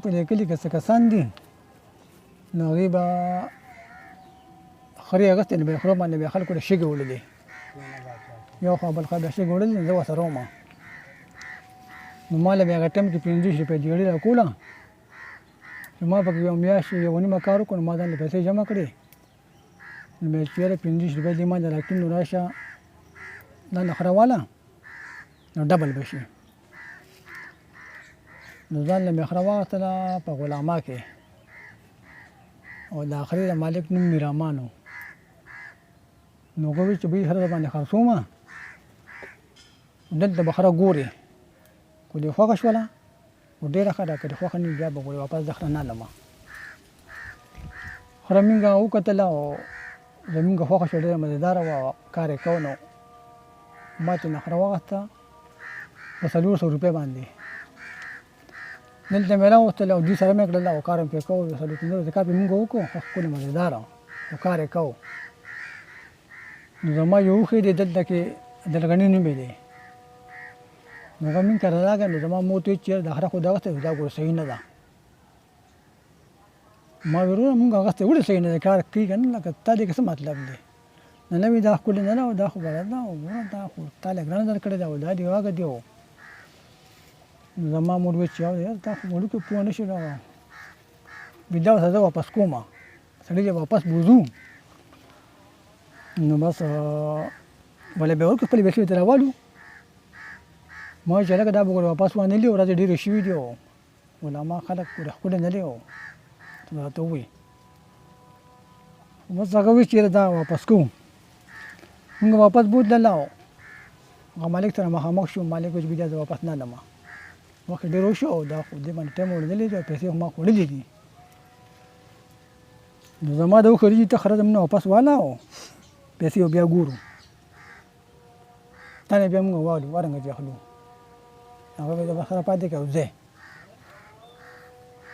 په دې کلي کې څه کسان دي نو هغوی به خرې اخیستې نو به یې خره باندې به یې خلکو ته شګې وړلې یو خوا بل خوا به یې شګې وړلې نو زه ورسره وم نو ما له به هغه ټایم کې 50 روپۍ دیوړي راکوله چې ما پکې یو میاشت یو نیمه کار وکړو نو ما ځان له پیسې جمع کړې نو مې چې یاره 50 روپۍ دې ما نه راکړي نو راشه دا نخره واله نو ډبل به شي نو ځان له مې خره واخیستله په غلاما کې او د آخرې د مالک نوم میرمان و نو هغه وایي چې بهي خره در باندې خرڅومه دلته به خره ګورې که دې خوښه شوله خو ډېره ښه ده که دې خوښه نه وي بیا به ګورې واپس د خره نه اخلمه خره مونږ وکتله او زمونږ خوښه شوه ډېره مزېداره وه کار یې کو نو ما ترې نه خره واخیسته په 400 روپۍ باندې دلته مې راوستله او دوی سره مې کړله او کار مې پرې کوو 450 کار پرې مونږ وکړو ښه ښکلی مزېداره او کار یې کوو نو زما یو اوښی دی دلته کې دلغني نوم یې دی نو هغه مونږ کره راغی نو زما مور ته وویل چې یاره دا خره خو دا اخیستې دا ګوره صحیح نه ده ما ویل وروره مونږ اخیستې ولې صحیح نه دی کار کوي که نه لکه تا دې کې څه مطلب دی نه نه وي دا ښکلې نه ده او دا خو بده ده او ګوره دا خو تا له ګرانه درکړې ده او دا دې واګه دی نو زما مور وویل چې یاره تا خو وړوکی پوه نه شي راغلی بیا دا ورته زه واپس کومه سړي چې واپس بوځو نو بس ولې به ورکړو خپلې پیسې ورته راوالو ما ویل چې هلکه دا به ګوره واپس وانهلي ورځې ډېرې شوي دي او غلاما خلک ګوره ښکلي نه دی او ته راته ووایي بس هغه وایي چې یاره دا واپس کوو مونږ واپس بوتلله او هغه مالک سره مخامخ شو مالک وایي چې بیا زه واپس نه اخلمه وخت ډېر وشو او دا خو دې باندې ټایم اورېدلی دی او پیسې خو ما خوړلې دي نو زما د اوښ وريجې ته خره زمونږ نه واپس واله او پیسې او بیا ګورو تا نه بیا مونږ والو ورنګه چې اخلو هغه وایي زه خره پاتې کړه او ځئ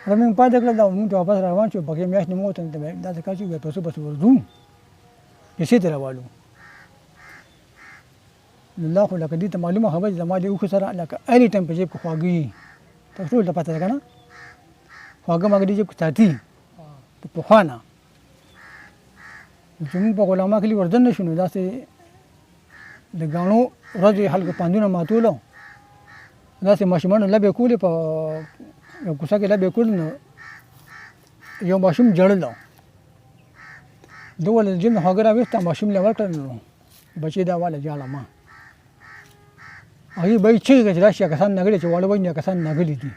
خره مونږ پاتې کړل او مونږ ته واپس روان شو پکې میاشت نیمه وته ته داسې کار چې بیا پیسو پسې ورځو پیسې ترې راوالو نو الله خو لکه دې ته معلومه خبره چې زما د اوښو سره لکه اني ټایم په جیب کې خواږه وي تاسو ټول ته پته ده که نه خواږه ماږه دې جیب کې ساتي په پخوا نه چې مونږ په غلاما کلي ورځن نه شو نو داسې د ګاڼو ورځې خلکو پاندونه ماتولو داسې ماشومانو لبې کولې په یو کوڅه کې لبې کولې نو یو ماشوم ژړل ده ولې د جیب نه خواږه راویسته ماشوم له ورکړل نو بچې دا واله ژاړه ما هغوی به یې چغې کړه چې راشي کسان ناګلي چې واړه وایي کسان ناګلي دي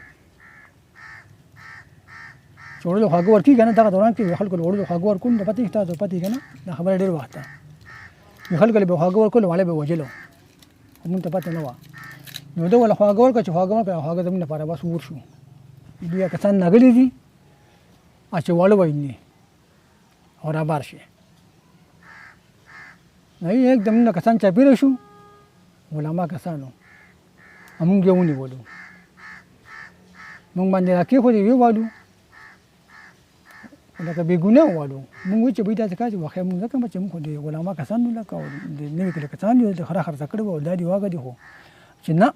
چې وړلو خواږه ورکوي که نه دغه دوران کې خلکو له وړلو خواږه ورکوو نو پته وي تاسو پته وي که نه دا خبره ډېر وخت ده خلکو له به خواږه ورکول واړه به وژلو خو مونږ ته پته نه وه نو ده ولې خواږه ورکړه چې خواږه ورکړه خواږه زموږ لپاره بس ور شو بیا کسان ناګلي دي چې واړه وایي او رابار شي एकदम نه کسان چاپېره شو غلاما کسانو مونږ یې ونیولو مونږ باندې راکېښودې ویوالو لکه بې ګناه ووالو مونږ وایي چې بهي داسې کار چې واقع مونږ ځکه چې مونږ خو د غلاما کسان یو لکه د نوي کلي کسان یو د خره خرڅه کړې وه او دا دې واګه دي خو چې نه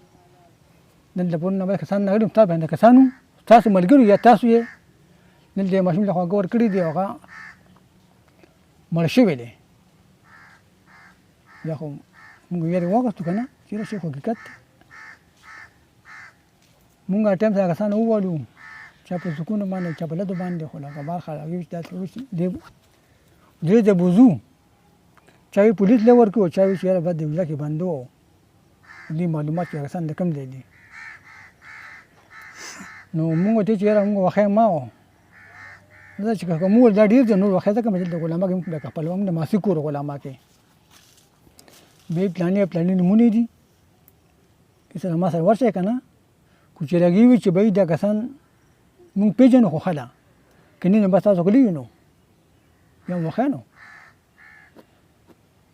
دلته پورې نه باید کسان راغلي ستا باندې کسانو ستاسو ملګرو یا تاسو یې دلته یې ماشوم له خواږه ورکړي دي او هغه مړ شوی دی یا خو مونږ یارې واغستو که نه چېرې شي خو حقیقت دی مونږ هر ټایم سره کسان ووالو چا په سکونو باندې چا په لدو باندې خو لکه بار خلاوي داسې اوس درې ته بوځو چا وي پولیس له ورکړو چا وي چې یاره بس د ویزا کې بند و دې معلومات چې کسان د کوم ځای دي نو مونږ ورته چې یاره مونږ واښی ما و دا چې که مونږ دا ډېر دی نور واښی ځکه مې دلته غلاما کې مونږ لکه خپل مونږ د ماسي کور غلاما کې بیا پلانې نمونې دي که سره ما سره ورشئ که نه خو چې لګي وي چې بهي دا کسان مونږ پېژنو خو ښه ده که نه نو بس تاسو غلي یو نو یا واښی نو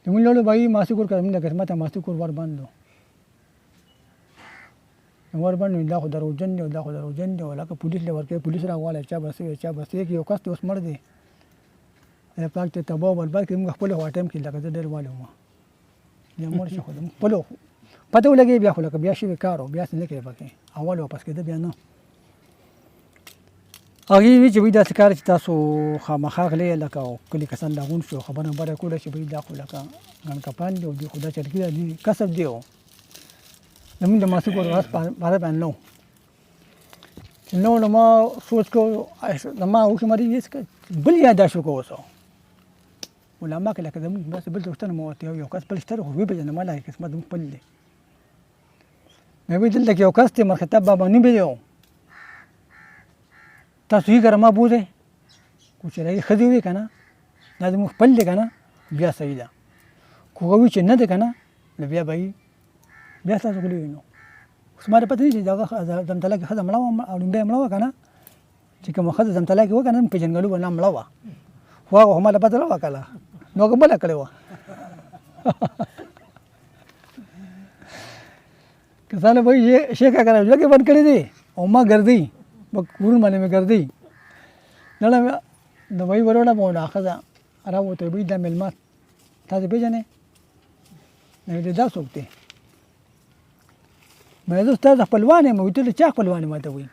زمونږ لاړو بهي ماسي کور که زمونږ د قسمت ماسي کور ور بند و ور بند دا خو دروغجن دی او دا خو دروغجن دی او لکه پولیس له ورکوي پولیس راغواړي چا بس چا بس کې یو کس دی اوس مړ دی خدای پاک ته تباه او برباد کړي مونږ خپل خوا ټایم کې لکه زه ډېر والی وم بیا مړ شي خو د خپلو پته ولګېږي بیا خو لکه بیا شوي کار و بیا څه نه کوي پکې اول واپس کېده بیا نه هغې وی چې وایي داسې کار چې تاسو خامخا غلی لکه کلي کسان راغونډ شو خبره خبره کوله چې وایي دا خو لکه ګڼ کپان دي او دوی خو دا چرګي ده دوی کسب دی او زمونږ د ماسک ورځ باره باندې نه و چې نه نو ما سوچ کو زما اوښې مری یې بل یاد شو کو اوسه علما که لکه زمونږ داسې بل دوستان مو ورته یو کس بل شته خو وپېژنه ما لا قسمت زموږ خپل دی مې وایي دلته کې یو کس دی مرخطب بابا نوم یې دی تاسو یې کره ما بوځئ خو چې هغې ښځې ووایي که نه دا زموږ خپل دی که نه بیا صحیح ده خو هغه وایي چې نه دی که نه نو بیا به بیا ستاسو غلي وي نو اوس ما ته پته نه چې دغه زمتله کې ښځه مړه وه او لومبۍ یې مړه وه که نه چې کومه ښځه زمتله کې وه که نه پېژنګلو به نه مړه وه خو هغه خو ما ته پته نه وه که نه نو هغه بله کړې وه کسانو به وایي شیخ کاکا راجوګې بند کړي دي او ما ګرځئ کورونه باندې مې ګرځئ نه د وایي وروړه به دا ښځه راووته وایي دا مېلمه تاسې پېژنئ نو وایي دا څوک دی مې زه ستا د خپلوان یم وایي ته د چا خپلوان یې ما ته وایي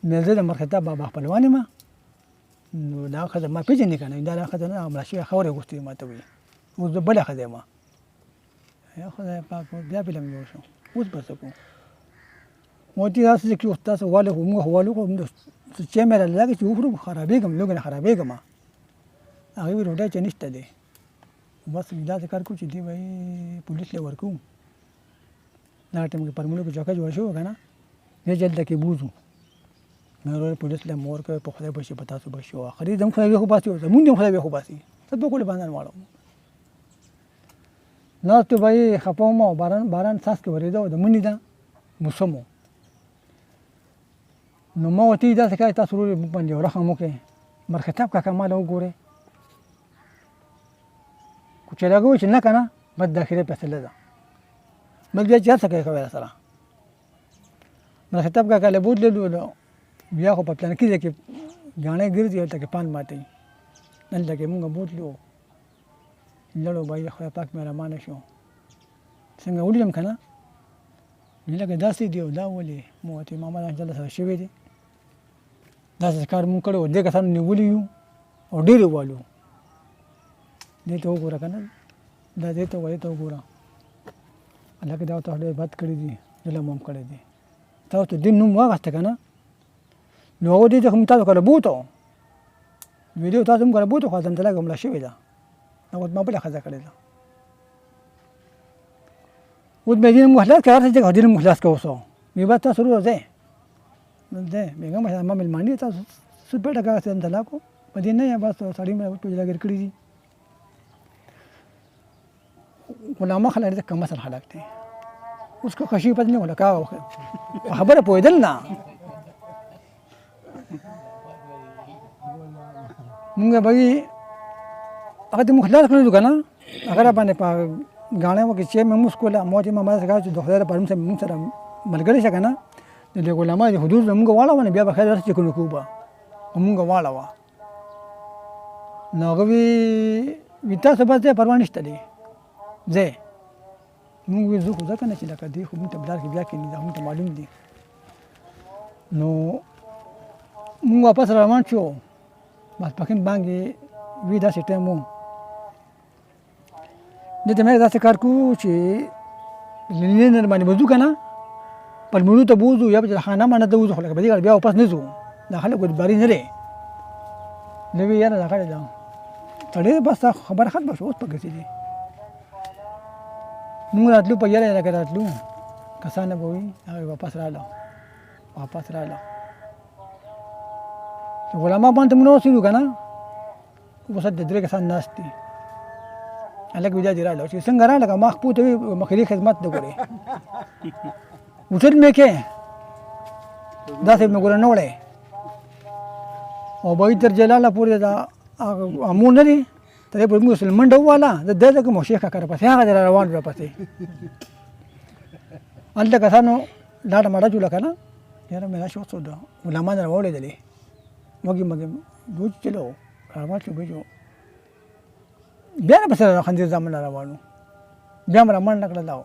مې زه د مرخطب بابا خپلوان یم نو دا ښځه ما پېژنې که نه دا ښځه نه مړه شوې خاورې غوښتې ما ته وایي اوس د بله ښځه یم یا خدای پاک بیا فلم جوړ شو اوس به څه کوو موتی داسې چې تاسو والو خو موږ والو خو چې مې رالاګي چې وخورو خرابېږم لوګ نه خرابېږم هغې وایي ډوډۍ چې نشته دی بس داسې کار کوو چې دی وایي پولیس له ورکوو دغه ټایم کې پرمولو کې چوکه جوړه شوې که نه دې جلده کې بوځو مې وروره پولیس له مور کوي په خدای به شي په تاسو به شي او آخري زموږ خدای وخوباسي او زمونږ هم خدای وخوباسي څه په کولو باندې واړو ناستو به یې خفه وم او باران څاڅکې ورېده او د مني ده موسم و نو ما ورته ویل داسې کوئ تاسو ورور یې باندې یو رحم وکړئ مرخطب کاکا ما له وګورئ خو چې هغه وایي چې نه که نه بس د اخرې فیصله ده بل بیا چې هر څه کوي کوئ سره مرخطب کاکا له بوتللو بیا خو په پلانکي ځای کې ګاڼې ګرځي هلته کې پان ماتوي هلته کې مونږ بوتلو لړو به یې خدای پاک مهربانه شو څنګه ولیدم که نه لکه داسې دی او دا ولې مو ورته ماما دا چله سره شوی دی داسې کار مونږ کړی و دې کسانو نیولي یو او ډېر یې والو دې ته وګوره که نه دا دې ته ته وګوره هلکه دا ورته ډېر بد کړي دي ظلم هم کړی دی تاسو ته دین نوم واخیسته که نه نو هغه دې ته خو تاسو کله بوته ویډیو تاسو هم کله بوته خو زمتله کې مړه شوې ده اوس ما بله ښځه کړې ده اوس مې دین مخلاص کړه هر څه چې دین مخلاص کړه اوس مې به تاسو ورو ځئ ځئ بیګم ما مېلماني تاسو څه پېټه کړه زمتله کو په دې نه بس سړي مې پېژلاګر کړي دي علما خلک ډېر کم اصل خلک دي اوس که خشي پته نه ولکه خبره پوهېدل نه مونږ به هغه ته مخلاص کړو که نه هغه را باندې په ګاڼه وکړي چې مې موږ کوله ما چې ماما څخه چې د خدای لپاره موږ سره ملګری شه که نه د علما د حدود موږ واړوه نه بیا به خیر چې کوو کوو به موږ واړوه نو هغه وي تاسو بس دی پروا نشته دی ځئ موږ ویل زه خو ځکه نه چې لکه دی خو موږ ته بلار کې بیا کېني دا موږ ته معلوم دي نو موږ واپس روان شو ماسپښین باندې وي داسې ټایم و دې ته مې داسې کار کوو چې لینر باندې به ځو که نه پلمړو ته به وځو یا به خانه باندې ته وځو خو لکه په دې کار بیا واپس نه ځو دا خلک ودباري نه دی نو وی یاره دا کړې ده سړی بس دا خبره ختمه شوه اوس په ګرځېدې مونږ راتلو په یاره لکه راتلو کسانه به وي هغه واپس راغله چې علما باندې مونږ اوسېږو که نه اوس د درې کسان ناست دي هلک بیا دې راغله چې څنګه راغله که ما خپو ته وي مخلي خدمت د ګورې وټل مې کې داسې مې ګوره نه وړی او به تر جلاله پورې دا امون نه دي تر یې پورې موږ سل منډه وواله زه دی ته کوم شیخ کاکا راپسې هغه دی را روان راپسې هلته کسانو لاټه ماټه جوړه که نه یاره مې دا شوق څه ده علما نه راوړېدلې مګې دوج چلو روان شو بجو بیا نه پسې خنزیر زامن روانو بیا مې را منډه کړه دا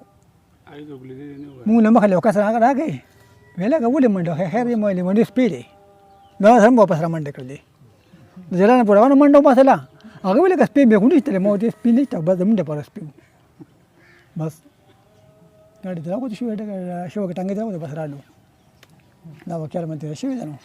مونږ له مخې له یو کس راغی ویله ولې منډه خیر یې مې منډې سپی دی نو هم واپس را منډه کړلې ځلانه په روانه منډه وباسله هغه ویل که سپی مې خو نشته ما ورته سپي نشته بس د منډه لپاره سپي و بس ګاډي ته راغوتې شوې ټانګې ته راغوتې بس راغلو دا واقعه رامنځته شوې ده نو